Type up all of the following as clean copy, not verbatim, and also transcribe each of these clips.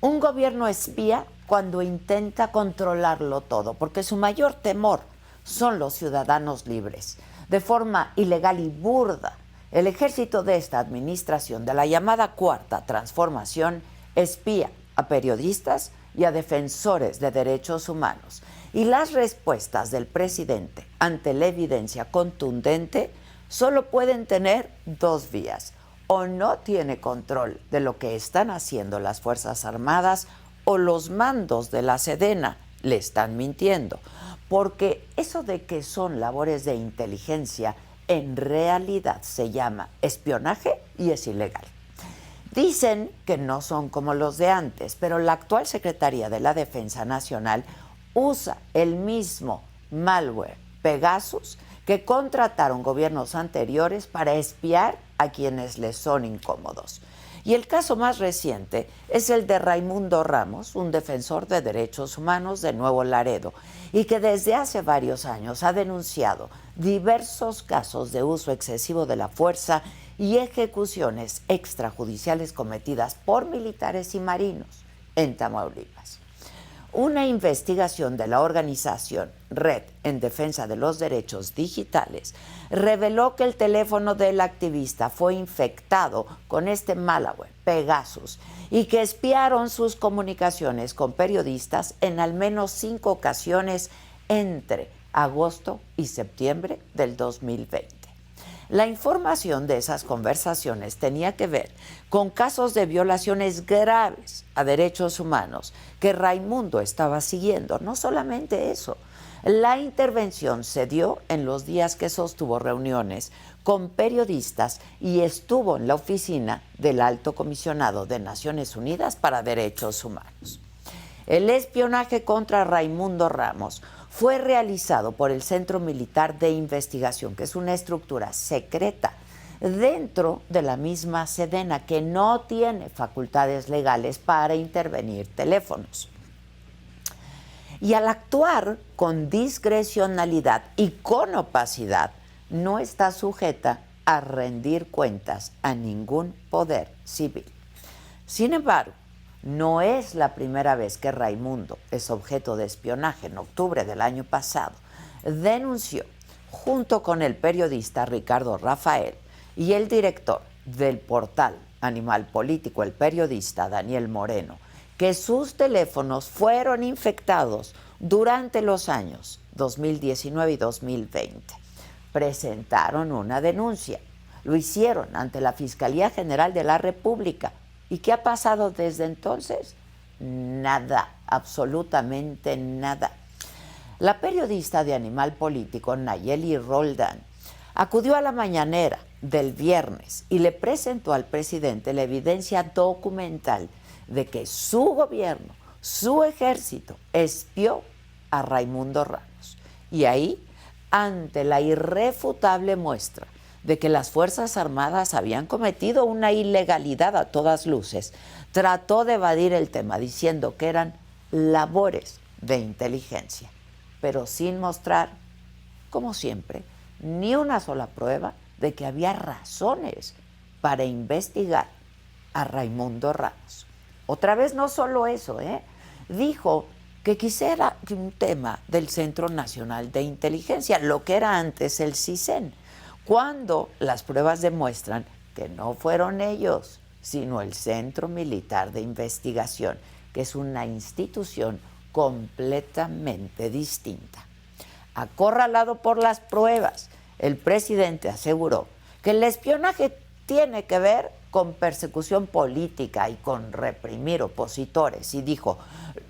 Un gobierno espía cuando intenta controlarlo todo, porque su mayor temor son los ciudadanos libres. De forma ilegal y burda, el ejército de esta administración, de la llamada Cuarta Transformación, espía a periodistas y a defensores de derechos humanos. Y las respuestas del presidente ante la evidencia contundente solo pueden tener dos vías: o no tiene control de lo que están haciendo las Fuerzas Armadas, o los mandos de la Sedena le están mintiendo. Porque eso de que son labores de inteligencia en realidad se llama espionaje y es ilegal. Dicen que no son como los de antes, pero la actual Secretaría de la Defensa Nacional usa el mismo malware Pegasus que contrataron gobiernos anteriores para espiar a quienes les son incómodos. Y el caso más reciente es el de Raimundo Ramos, un defensor de derechos humanos de Nuevo Laredo, y que desde hace varios años ha denunciado diversos casos de uso excesivo de la fuerza y ejecuciones extrajudiciales cometidas por militares y marinos en Tamaulipas. Una investigación de la organización Red en Defensa de los Derechos Digitales reveló que el teléfono del activista fue infectado con este malware, Pegasus, y que espiaron sus comunicaciones con periodistas en al menos 5 ocasiones entre agosto y septiembre del 2020. La información de esas conversaciones tenía que ver con casos de violaciones graves a derechos humanos que Raimundo estaba siguiendo. No solamente eso, la intervención se dio en los días que sostuvo reuniones con periodistas y estuvo en la oficina del Alto Comisionado de Naciones Unidas para Derechos Humanos. El espionaje contra Raimundo Ramos fue realizado por el Centro Militar de Investigación, que es una estructura secreta dentro de la misma Sedena, que no tiene facultades legales para intervenir teléfonos. Y al actuar con discrecionalidad y con opacidad, no está sujeta a rendir cuentas a ningún poder civil. Sin embargo, no es la primera vez que Raimundo es objeto de espionaje. En octubre del año pasado, denunció, junto con el periodista Ricardo Rafael y el director del portal Animal Político, el periodista Daniel Moreno, que sus teléfonos fueron infectados durante los años 2019 y 2020. Presentaron una denuncia. Lo hicieron ante la Fiscalía General de la República. ¿Y qué ha pasado desde entonces? Nada, absolutamente nada. La periodista de Animal Político, Nayeli Roldán, acudió a la mañanera del viernes y le presentó al presidente la evidencia documental de que su gobierno, su ejército, espió a Raimundo Ramos. Y ahí, ante la irrefutable muestra de que las Fuerzas Armadas habían cometido una ilegalidad a todas luces, trató de evadir el tema diciendo que eran labores de inteligencia, pero sin mostrar, como siempre, ni una sola prueba de que había razones para investigar a Raimundo Ramos. Otra vez, no solo eso, dijo que quisiera un tema del Centro Nacional de Inteligencia, lo que era antes el CISEN, cuando las pruebas demuestran que no fueron ellos, sino el Centro Militar de Investigación, que es una institución completamente distinta. Acorralado por las pruebas, el presidente aseguró que el espionaje tiene que ver con persecución política y con reprimir opositores, y dijo,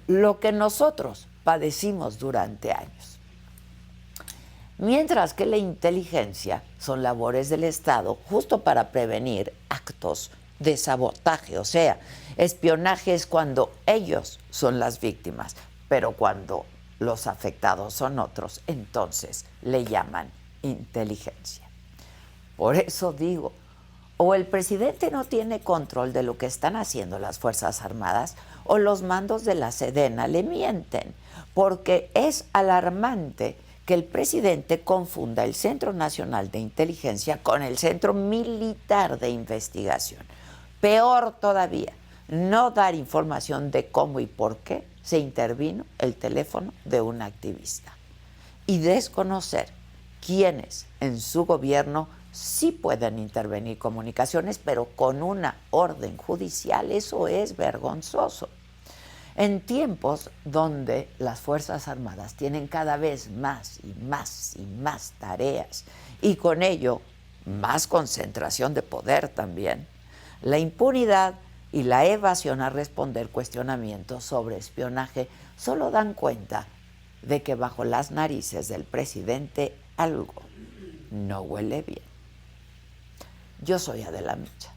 lo que nosotros padecimos durante años. Mientras que la inteligencia son labores del Estado justo para prevenir actos de sabotaje, o sea, espionaje es cuando ellos son las víctimas, pero cuando los afectados son otros, entonces le llaman inteligencia. Por eso digo, o el presidente no tiene control de lo que están haciendo las Fuerzas Armadas, o los mandos de la Sedena le mienten, porque es alarmante que el presidente confunda el Centro Nacional de Inteligencia con el Centro Militar de Investigación. Peor todavía, no dar información de cómo y por qué se intervino el teléfono de un activista y desconocer quiénes en su gobierno sí pueden intervenir comunicaciones, pero con una orden judicial. Eso es vergonzoso. En tiempos donde las Fuerzas Armadas tienen cada vez más y más y más tareas y con ello más concentración de poder también, la impunidad y la evasión a responder cuestionamientos sobre espionaje solo dan cuenta de que bajo las narices del presidente algo no huele bien. Yo soy Adela Micha